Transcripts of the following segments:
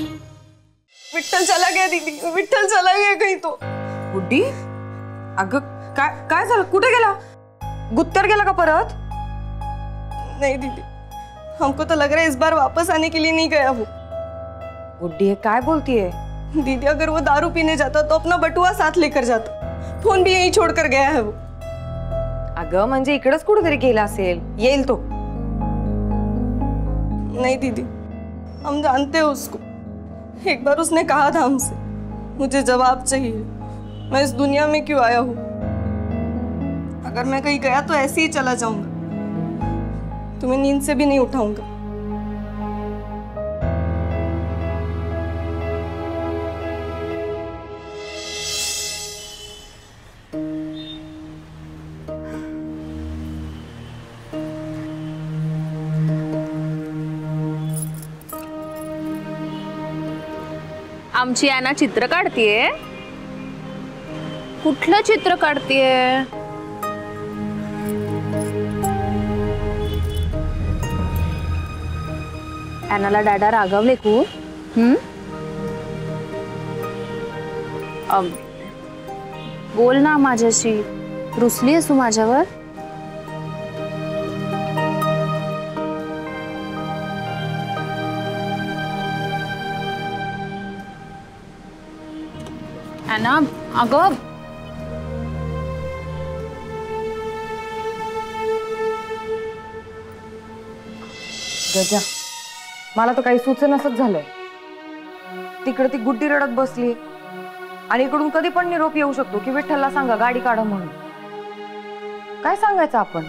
विठ्ठल चला गया दीदी, विठ्ठल चला गया कहीं तो। गुड्डी, अगं काय झालं? कुठे गेला? गुत्तर गेला का परत? नहीं दीदी, हमको तो लग रहा है इस बार वापस आने के लिए नहीं गया वो। गुड्डी ये काय बोलती है? दीदी अगर वो दारू पीने जाता तो अपना बटुआ साथ लेकर जाता, फोन भी यहीं छोड़कर गया है वो। अगं म्हणजे इकडेच कुठेतरी गेला असेल, येईल तो। नहीं दीदी, हम जानते हैं उसको। एक बार उसने कहा था हमसे, मुझे जवाब चाहिए, मैं इस दुनिया में क्यों आया हूँ। अगर मैं कहीं गया तो ऐसे ही चला जाऊंगा, तुम्हें नींद से भी नहीं उठाऊंगा। आमची ॲना चित्र काढतीये। कुठलं चित्र काढतीये? ॲनाला डॅडा रागवले खूप? बोल ना माझ्याशी, रुसली आहेस तू माझ्यावर? ॲना अगं गजा, मला तर काही सुचेनासच झालंय। तिकडे ती गुड्डी रडत बसली आणि इकडून कधी पण निरोप येऊ शकतो की विठ्ठलला सांगा गाडी काढा म्हणून। काय सांगायचं आपण?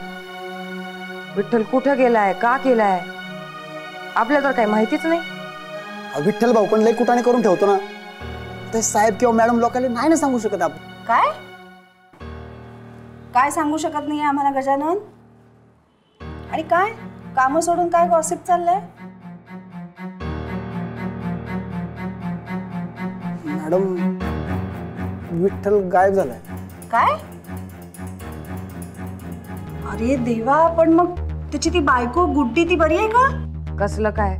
विठ्ठल कुठे गेलाय, का केलाय, आपल्याला तर काही माहितीच नाही। विठ्ठल भाऊ पण लय कुटाणे करून ठेवतो ना, ते साहेब किंवा मॅडम लोकांना नाही ना सांगू शकत आपण। काय काय सांगू शकत नाही आम्हाला गजानन? आणि काय काम सोडून काय गॉसिप चाललंय? मॅडम, विठ्ठल गायब झालाय। काय? अरे देवा, पण मग त्याची ती बायको गुड्डी ती बरी आहे का? कसलं काय,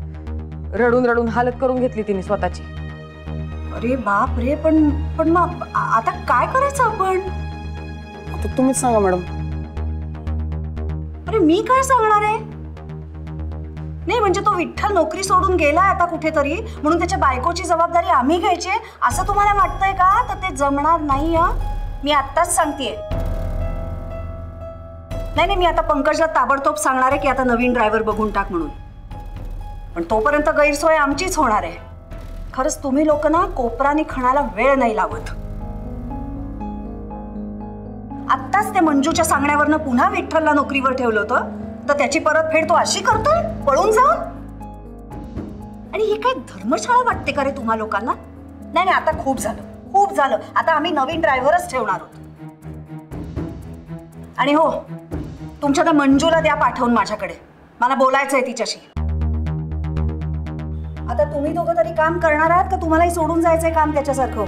रडून रडून हालत करून घेतली तिने स्वतःची। अरे बाप रे, पण मग आता काय करायचं आपण? आता तुम्हीच सांगा मॅडम। अरे मी काय सांगणार आहे? नाही म्हणजे तो विठ्ठल नोकरी सोडून गेलाय आता कुठेतरी, म्हणून त्याच्या बायकोची जबाबदारी आम्ही घ्यायची असं तुम्हाला वाटतंय का? तर ते जमणार नाही हा, मी आत्ताच सांगतेय। नाही, मी आता पंकजला ताबडतोब सांगणार आहे की आता नवीन ड्रायव्हर बघून टाक म्हणून, पण तोपर्यंत गैरसोय आमचीच होणार आहे। खरंच तुम्ही लोक ना कोपरानी खणाला वेळ नाही लावत। आत्ताच ते मंजूच्या सांगण्यावरनं पुन्हा विठ्ठलला नोकरीवर ठेवलं होतं, तर त्याची परतफेड तो अशी करतोय पळून जाऊन? आणि हे काय धर्मशाळा वाटते का रे तुम्हा लोकांना? नाही, आता खूप झालं, आता आम्ही नवीन ड्रायव्हरच ठेवणार आहोत। आणि हो, तुमच्या त्या मंजूला द्या पाठवून माझ्याकडे, मला बोलायचंय तिच्याशी। आता तुम्ही दोघं तरी काम करणार आहात का तुम्हालाही सोडून जायचंय काम त्याच्यासारखं?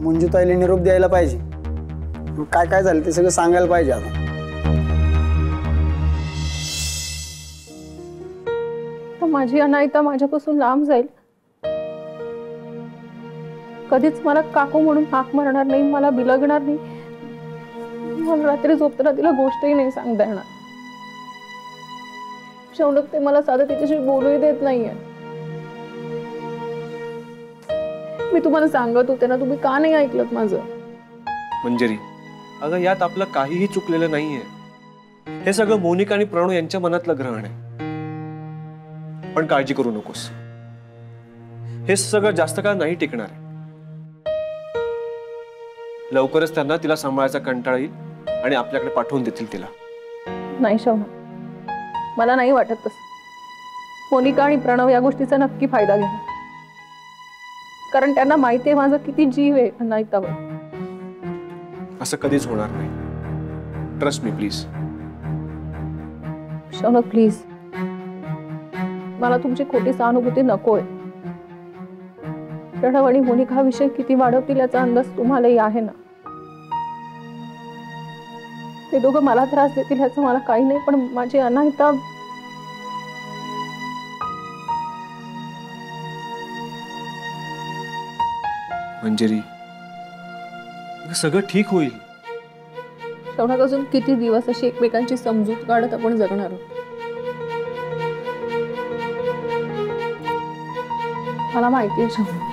मंजूताईला निरोप द्यायला पाहिजे, काय काय झालं ते सगळं सांगायला पाहिजे। आता माझी अनायता माझ्यापासून लांब जाईल, कधीच मला काकू म्हणून हाक मारणार नाही, मला बिलगणार नाही, मला रात्री झोपताना तिला गोष्टही नाही सांगता येणार। शौनक ते मला साधं तिच्याशी बोलूही देत नाहीये। मी तुम्हाला सांगत होते ना, तुम्ही का नाही ऐकलत माझं? मंजरी, अगं यात आपलं काहीही चुकलेलं नाहीये, हे सगळं मोनिका आणि प्रणव यांच्या मनातलं ग्रहण आहे। पण काळजी करू नकोस, हे सगळं जास्त काळ नाही टिकणार आहे। लवकरच त्यांना तिला सांभाळायचा कंटाळा येईल आणि आपल्याकडे पाठवून देतील तिला। नाही शौनक, मला नाही वाटत तसं। मोनिका आणि प्रणव या गोष्टीचा नक्की फायदा घेणार, कारण त्यांना माहिती आहे माझा किती जीव आहे अनायतावर। असं कधीच होणार नाही, trust me please. Shaunak please, मला तुमची खोटी सहानुभूती नकोय। प्रणव आणि मोनिका हा विषय किती वाढवतील याचा अंदाज तुम्हालाही आहे ना। ते दोघं मला त्रास देतील ह्याचं मला काही नाही, पण माझी अनाहिता मंजिरी, सगळं ठीक होईल. शौनक अजून किती दिवस अशी एकमेकांची समजूत काढत आपण जगणार आहोत? मला माहिती आहे शौनक,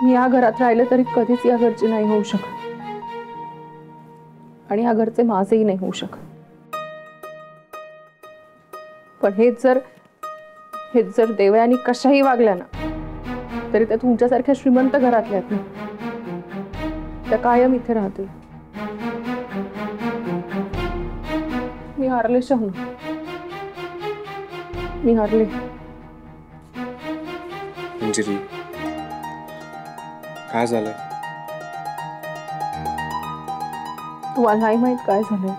मी या घरात राहिले तरी कधीच या घरची नाही होऊ शकत आणि या घरचे माझेही नाही होऊ शकत. पण हेच जर देवयानी कशाही वागल्या ना तरी त्या तुमच्यासारख्या श्रीमंत घरातल्या आहेत ना, त्या कायम इथे राहतील. मी हारले शौनक, मी हारले. मंजिरी, काय झालंय? तुम्हाला नाही माहित काय झालंय?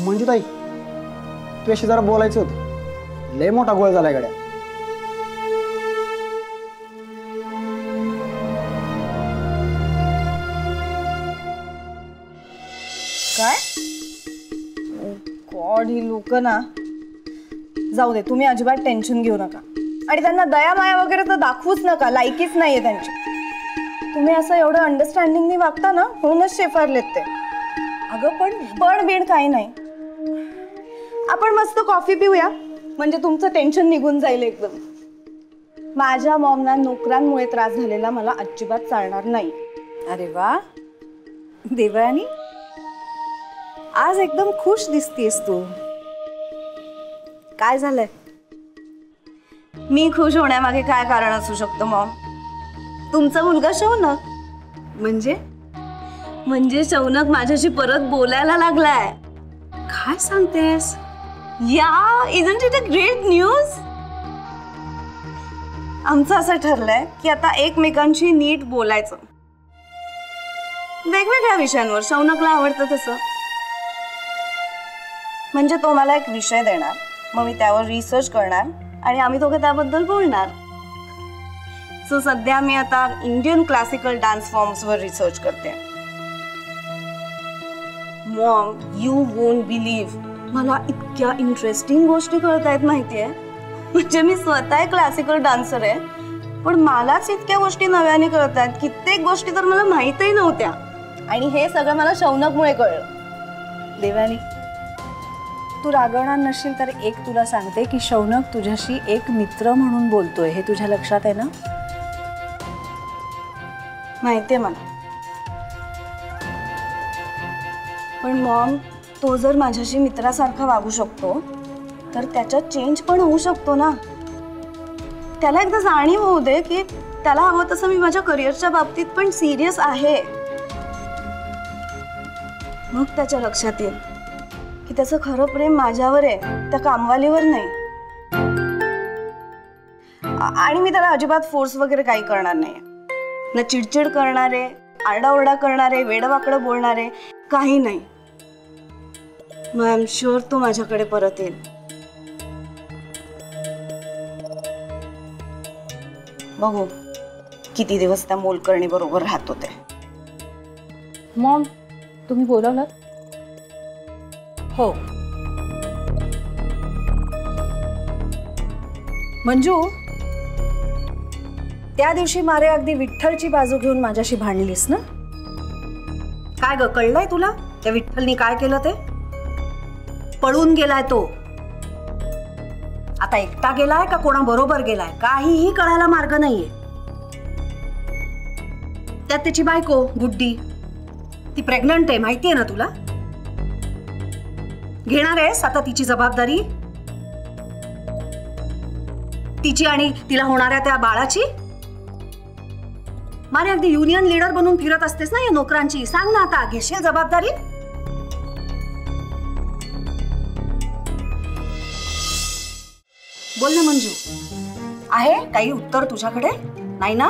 मंजुताई, तुझ्याशी जरा बोलायचं होतं. लय मोठा गोळ झालाय गड्या. काय गॉड, ही लोक ना. जाऊ दे, तुम्ही अजिबात टेन्शन घेऊ नका आणि त्यांना दया माया वगैरे तर दाखवूच नका, लायकीच नाहीये त्यांची. तुम्ही असं एवढं अंडरस्टँडिंगनी वागता ना, म्हणूनच शेफारलेत ते. अगं पण बीण काही नाही. आपण मस्त कॉफी पिऊया, म्हणजे तुमचं टेन्शन निघून जाईल एकदम. माझ्या मॉमना नोकरांमुळे त्रास झालेला मला अजिबात चालणार नाही. अरे वा देवयानी, आज एकदम खुश दिसतीयस तू. काय झालंय? मी खुश होण्यामागे काय कारण असू शकतं मॉम? तुमचा मुलगा शौनक. म्हणजे शौनक माझ्याशी परत बोलायला लागलाय. काय सांगतेस? या, isn't it a great news? आमचं असं ठरलंय की आता एकमेकांशी नीट बोलायचं, वेगवेगळ्या विषयांवर. शौनकला आवडतं तसं. म्हणजे तो मला एक विषय देणार, मग मी त्यावर रिसर्च करणार आणि आम्ही दोघं त्याबद्दल बोलणार. सो सध्या मी आता इंडियन क्लासिकल डान्स फॉर्म्सवर रिसर्च करते. मॉम, यू वोंट बिलीव्ह, मला इतक्या इंटरेस्टिंग गोष्टी कळतायत माहितीये. म्हणजे मी स्वतः क्लासिकल डान्सर आहे, पण मलाच इतक्या गोष्टी नव्याने कळतायत. कित्येक गोष्टी तर मला माहीतही नव्हत्या आणि हे सगळं मला शौनकमुळे कळलं. देवानी, तू रागवणार नसशील तर एक तुला सांगते की शौनक तुझ्याशी एक मित्र म्हणून बोलतोय, हे तुझ्या लक्षात आहे ना? माहितीये मला. पण मॉम, तो जर माझ्याशी मित्रासारखा वागू शकतो तर त्याच्यात चेंज पण होऊ शकतो ना. त्याला एकदा जाणीव होऊ दे की त्याला हवं तसं मी माझ्या करिअरच्या बाबतीत पण सिरियस आहे. मग त्याच्या लक्षात येईल की त्याचं खरं प्रेम माझ्यावर आहे, त्या कामवालीवर नाही. आणि मी त्याला अजिबात फोर्स वगैरे काही करणार नाही. ना चिडचिड करणारे, आरडाओरडा करणारे, वेडवाकडं बोलणारे, काही नाही. मग आय एम शुअर तो माझ्याकडे परत येईल. बघू किती दिवस त्या मोलकर्णी बरोबर राहत होते. मॉम, तुम्ही बोलावलात? हो. मंजू, त्या दिवशी मारे अगदी विठ्ठलची बाजू घेऊन माझ्याशी भांडलीस ना? काय ग, कळलंय तुला त्या विठ्ठलनी काय केलं ते? पळून गेलाय तो. आता एकटा गेलाय का कोणा बरोबर गेलाय काहीही कळायला मार्ग नाहीये. त्यात त्याची बायको गुड्डी, ती प्रेग्नंट आहे, माहितीये ना तुला? घेणार आहेस आता तिची जबाबदारी, तिची आणि तिला होणाऱ्या त्या बाळाची? मारे अगदी युनियन लीडर बनून फिरत असतेस ना या नोकरांची. सांग ना आता, घेशील जबाबदारी? बोल ना मंजू, आहे काही उत्तर तुझ्याकडे? नाही ना?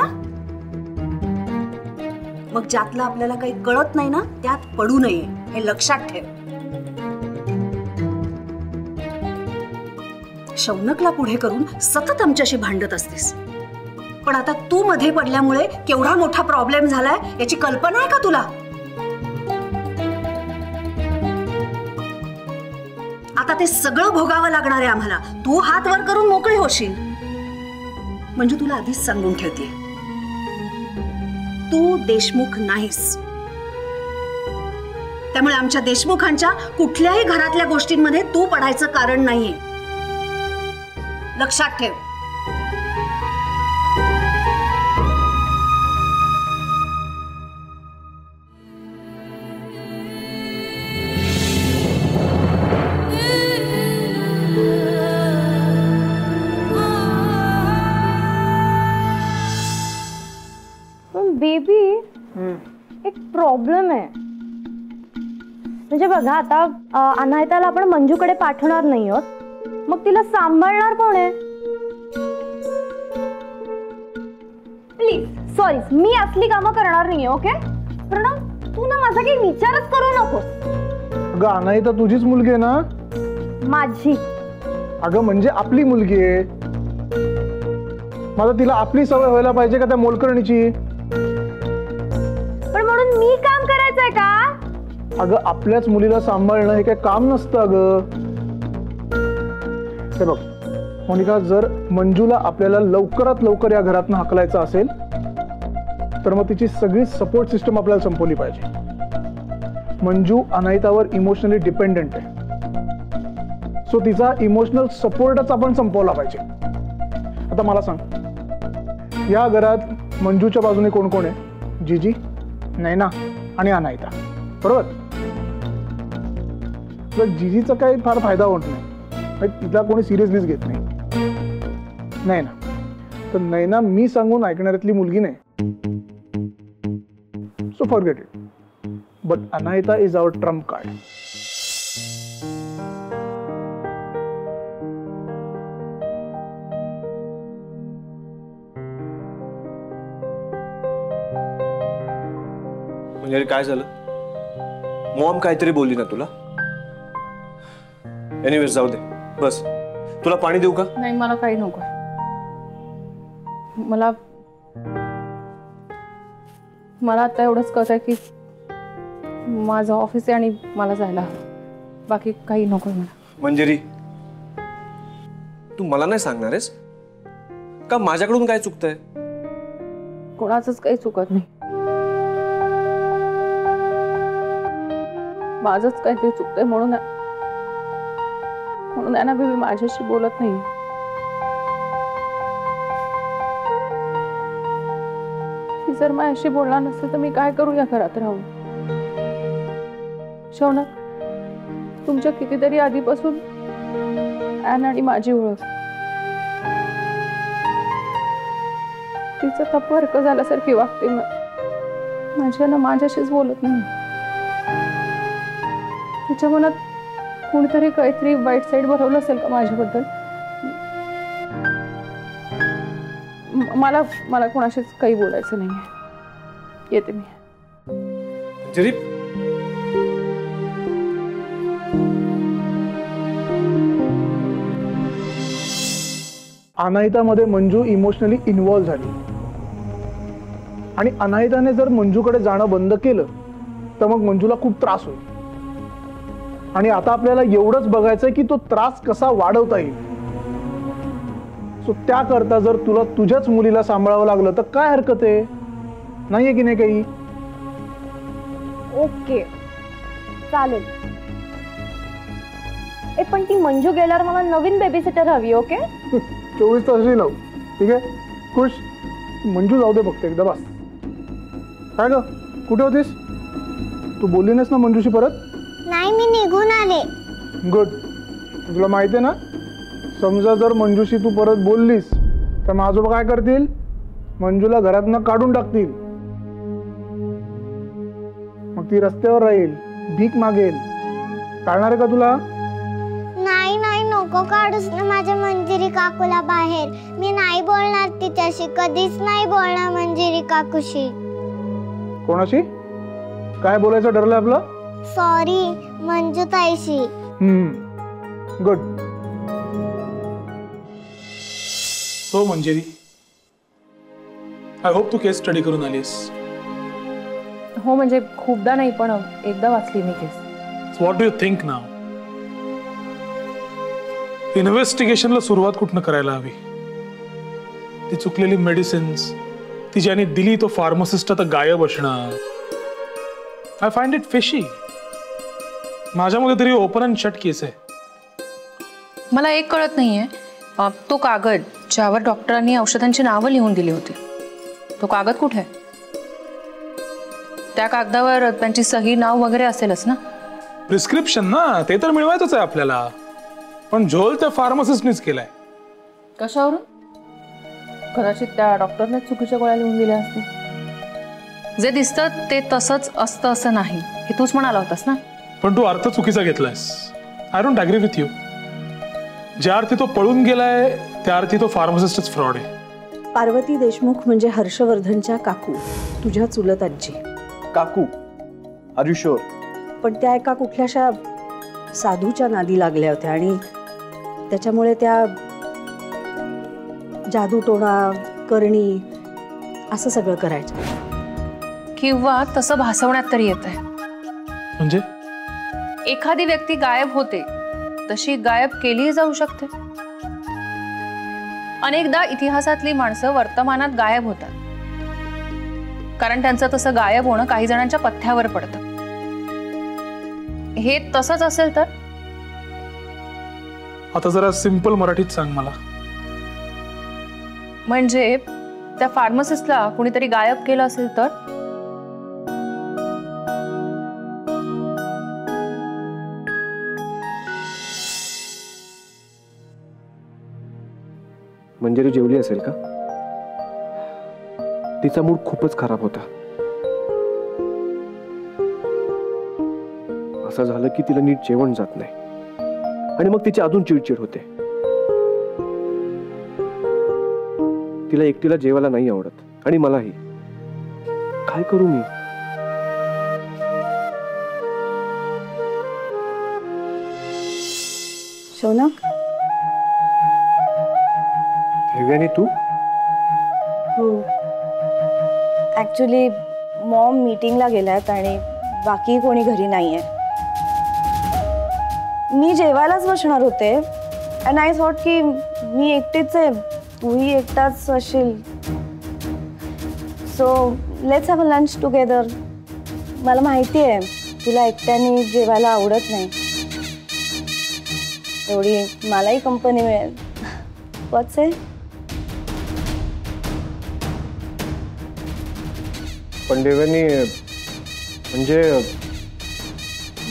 मग ज्यातलं आपल्याला काही कळत नाही ना त्यात पडू नये, हे लक्षात ठेव. शौनकला पुढे करून सतत आमच्याशी भांडत असतेस, पण आता तू मध्ये पडल्यामुळे केवढा मोठा प्रॉब्लेम झालाय याची कल्पना आहे का तुला? ते सगळं भोगावं लागणार आहे आम्हाला. तू हात वर करून मोकळी होशील. म्हणजे तुला आधीच सांगून ठेवते, तू देशमुख नाहीस. त्यामुळे आमच्या देशमुखांच्या कुठल्याही घरातल्या गोष्टींमध्ये तू पडायचं कारण नाहीये. लक्षात ठेव. बेबी एक प्रॉब्लेम आहे. म्हणजे बघा आता अनायताला आपण मंजूकडे पाठवणार नाही आहोत, मग तिला सांभाळणार कोण आहे? प्लीज सॉरी, मी असली कामं करणार नाही. ओके प्रणव, तू ना माझा काही विचारच करू नकोस. अगं अनायता तुझीच मुलगी आहे ना? माझी. अगं म्हणजे आपली मुलगी आहे. मला तिला आपली सवय व्हायला पाहिजे का त्या मोलकरणीची? पण म्हणून मी काम करायचंय का? अगं आपल्याच मुलीला सांभाळणं हे काही काम नसतं अगं. हे बघ मोनिका, जर मंजूला आपल्याला लवकरात लवकर या घरातनं हाकलायचं असेल तर मग तिची सगळी सपोर्ट सिस्टम आपल्याला संपवली पाहिजे. मंजू अनायतावर इमोशनली डिपेंडेंट आहे, सो तिचा इमोशनल सपोर्टच आपण संपवला पाहिजे. आता मला सांग, या घरात मंजूच्या बाजूने कोण कोण आहे? जीजी, नैना आणि अनायता, बरोबर? तर जीजीचा काही फार फायदा होत नाही, तिला कोणी सिरियसलीच घेत नाही. नैना तर नैना मी सांगून ऐकणाऱ्यातली मुलगी नाही, so forget it. But Anaita is our trump card. म्हणजे काय झालं? मॉम काहीतरी बोलली ना तुला? एनिवेज जाऊ दे, बस. तुला पाणी देऊ का? नाही, मला काही नको. मला आता एवढंच कळतंय की माझं ऑफिस आहे आणि मला जायला हवं. बाकी काही नको मला. मंजिरी, तू मला नाही सांगणार आहेस का माझ्याकडून काय चुकतंय? कोणाचंच काही चुकत नाही. माझंच काही ते चुकतंय म्हणून ना बेबी माझ्याशी बोलत नाही. ती जर माझ्याशी बोलणार नसते तर मी काय करू या घरात राहून? शौनक, तुमच्या कितीतरी आधीपासून ॲन आणि माझी ओळख. तिचं तपवर्क झाल्यासारखी वागते. माझ्यानं माझ्याशीच बोलत नाही. तिच्या मनात कोणीतरी काहीतरी वाईट साईड भरवलं असेल का माझ्याबद्दल? मला कोणाशीच काही बोलायचं नाही. येते मी. जरी अनायतामध्ये मंजू इमोशनली इन्व्हॉल्व झाली आणि अनायताने जर मंजूकडे जाणं बंद केलं तर मग मंजूला खूप त्रास होईल. आणि आता आपल्याला एवढंच बघायचंय की तो त्रास कसा वाढवता येईल. सो त्याकरता जर तुला तुझ्याच मुलीला सांभाळावं लागलं तर काय हरकत आहे? नाहीये की नाही काही? ओके चालेल. पण ती मंजू गेल्यावर मला नवीन बेबी सिटर हवी. ओके 24 तासही लावू. ठीक आहे, खुश. मंजू जाऊ दे फक्त एकदा, बस. काय ग, कुठे होतीस? तू बोलली नाहीस ना मंजूशी परत? नाही, मी निघून आले. गुड. तुला माहिती आहे ना, समजा जर मंजूशी तू परत बोललीस तर मग आजोबा काय करतील? मंजूला घरातनं काढून टाकतील. मग ती रस्त्यावर राहील, भीक मागेल. चालणार आहे का तुला? नाही नाही, नको काढूस ना माझ्या मंजिरी काकूला बाहेर. मी नाही बोलणार तिच्याशी, कधीच नाही बोलणार मंजिरी काकूशी. कोणाशी? काय बोलायचं ठरलं आपलं? सॉरी, मंजू ताईशी. गुड. हो मंजिरी, आय होप तू केस स्टडी करून आलीस. हो म्हणजे खूपदा नाही, पण एकदा वाचली मी case. What do you think नाव? इन्व्हेस्टिगेशनला सुरुवात कुठनं करायला हवी? ती चुकलेली मेडिसिन्स ती ज्याने दिली तो फार्मासिस्ट आता गायब असणं. I find it fishy. माझ्या मते तरी ओपन अँड शट केस आहे. मला एक कळत नाहीये, तो कागद ज्यावर डॉक्टरांनी औषधांची नावं लिहून दिली होती, तो कागद कुठे आहे? त्या कागदावर त्यांची सही नाव वगैरे असेलच ना? प्रिस्क्रिप्शन ना, ते तर मिळवायचंच आहे आपल्याला. पण झोल त्या फार्मासिस्टनीच केलाय. कशावरून? कदाचित त्या डॉक्टरने चुकीच्या गोळ्या लिहून दिल्या असतील. जे दिसतं ते तसंच असतं असं नाही, हे तूच म्हणाला होतास ना. पण तू अर्थ चुकीचा घेतलायस. I don't agree with you. ज्या अर्थी तो पळून गेलाय त्या अर्थी तो फार्मासिस्टच फ्रॉड आहे. पार्वती देशमुख म्हणजे हर्षवर्धनच्या काकू, तुझ्या चुलत आजी. काकू? Are you sure? पण त्या एका कुठल्याशा साधूच्या नादी लागल्या होत्या आणि त्याच्यामुळे त्या जादूटोणा करणी असं सगळं करायचं. किंवा तसं भासवण्यात तरी येत आहे. म्हणजे एखादी व्यक्ती गायब होते तशी गायब केली जाऊ शकते. अनेकदा इतिहासातली माणसं वर्तमानात गायब होतात कारण त्यांचं तसं गायब होणं काही जणांच्या पथ्यावर पडतं. हे तसंच असेल तर? आता जरा सिंपल मराठीत सांग मला. म्हणजे त्या फार्मासिस्टला कुणीतरी गायब केलं असेल तर? मंजिरी जेवली असेल का? तिचा मूड खूपच खराब होता. असं झालं की तिला नीट जेवण जात नाही आणि मग तिची अजून चिडचिड होते. तिला एकटीला जेवायला नाही आवडत आणि मलाही. काय करू मी? शौनक, दिव्यानी तू? हो, ऍक्च्युली मॉम मीटिंगला गेल्यात आणि बाकी कोणी घरी नाहीये. मी जेवायलाच बसणार होते अँड आय थॉट की मी एकटीच आहे, तूही एकटाच असशील, so let's have a lunch together. मला माहिती आहे तुला एकट्याने जेवायला आवडत नाही, एवढी मलाही कंपनी मिळेल. व्हॉट्स आहे? पण देवानी म्हणजे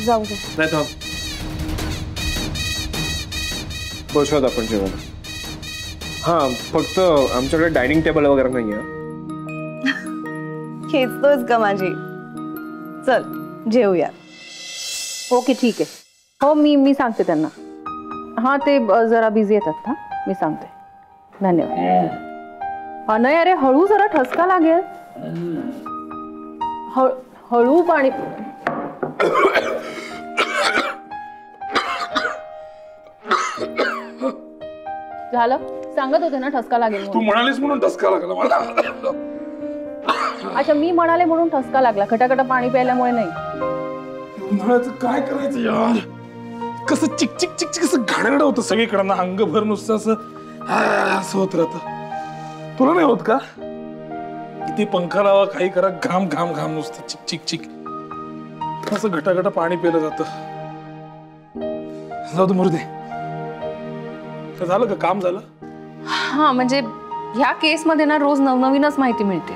जाऊ दे. नाही थांब, बसूयात आपण जेवायला. हा, फक्त आमच्याकडे डायनिंग टेबल वगैरे नाही आहे. खेचतोयस का माझी? चल जेवूया. ओके ठीक आहे. हो, मी सांगते त्यांना. हां, ते जरा बिझी येतात. हां, मी सांगते. धन्यवाद. नाही अरे, हळू जरा, ठसका लागेल. हळू पाणी. झालं? सांगत होते ना ठसका लागेल. तू म्हणालीस म्हणून ठसका लागला मला. अच्छा, मी म्हणाले म्हणून ठसका लागला. खटाखटा पाणी प्यायल्यामुळे नाही. उन्हाळ्याचं काय करायचं यार? कसं चिक चिक चिक चिक कसं घाणेरडं होतं सगळीकडं. अंगभर नुसतं असं होत राहतं. तुला नाही होत का? किती पंखा लावा, काही करा, घाम घाम घाम नुसतं चिक चिक चिक. असं घटाघटा पाणी पिलं जातं. जाऊ दे, मरू दे. झालं का? काम झालं? हा, म्हणजे ह्या केसमध्ये ना रोज नवनवीनच माहिती मिळते.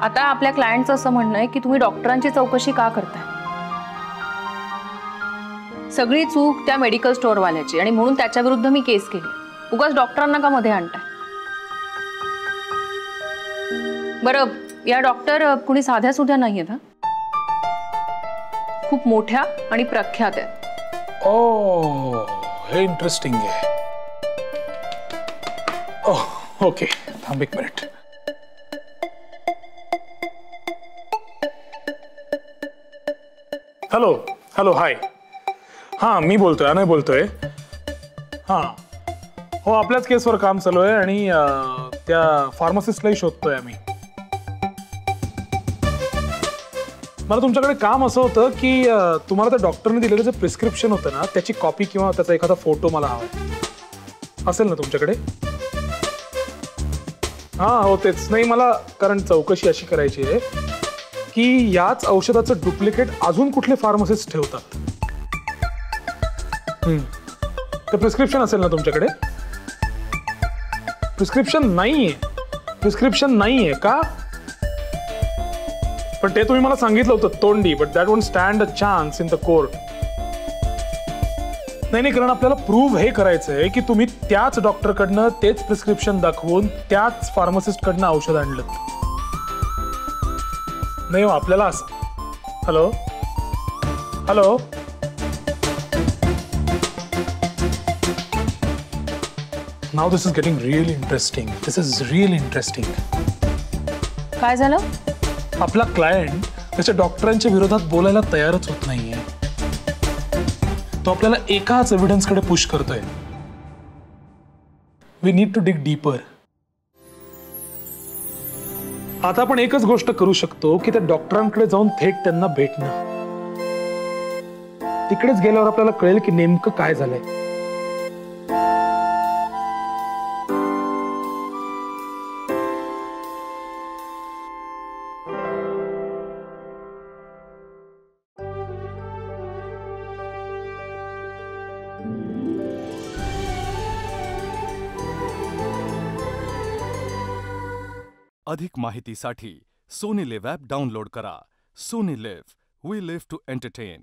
आता आपल्या क्लायंटचं असं म्हणणं आहे की तुम्ही डॉक्टरांची चौकशी का करताय? सगळी चूक त्या मेडिकल स्टोअरवाल्याची आणि म्हणून त्याच्या विरुद्ध मी केस केली. उगाच डॉक्टरांना का मध्ये आणताय? बरं, या डॉक्टर कुणी साध्या सुध्या नाहीयेत. खूप मोठ्या आणि प्रख्यात आहेत. ओ, हे इंटरेस्टिंग आहे. ओके, थांब एक मिनिट. हॅलो हॅलो, हाय. हां, मी बोलतोय, अनय बोलतोय. हां, हो, आपल्याच केसवर काम चालू आहे आणि त्या फार्मासिस्टलाही शोधतोय आम्ही. मला तुमच्याकडे काम असं होतं की तुम्हाला त्या डॉक्टरने दिलेलं जे प्रिस्क्रिप्शन होतं ना त्याची कॉपी किंवा त्याचा एखादा फोटो मला हवा असेल ना तुमच्याकडे? हा हो तेच. नाही मला कारण चौकशी अशी करायची आहे की याच औषधाचं डुप्लिकेट अजून कुठले फार्मसिस्ट ठेवतात. ते प्रिस्क्रिप्शन असेल ना तुमच्याकडे? प्रिस्क्रिप्शन नाहीये का? पण ते तुम्ही मला सांगितलं होतं तोंडी, but that won't stand a chance in the court. नाही कारण आपल्याला प्रूव्ह हे करायचं आहे की तुम्ही त्याच डॉक्टरकडनं तेच प्रिस्क्रिप्शन दाखवून त्याच फार्मासिस्टकडनं औषध आणलं. नाही हो आपल्याला असं. Hello hello now this is getting really interesting. काय झालं? आपला क्लायंट त्याच्या डॉक्टरांच्या विरोधात बोलायला तयारच होत नाहीये. तो आपल्याला एकाच एव्हिडन्सकडे पुश करतोय. We need to dig deeper. आता आपण एकच गोष्ट करू शकतो की त्या डॉक्टरांकडे जाऊन थेट त्यांना भेटणं. तिकडेच गेल्यावर आपल्याला कळेल की नेमकं काय झालंय. अधिक माहितीसाठी सोनी लिव्ह ॲप डाउनलोड करा. Sony Liv, we live to entertain.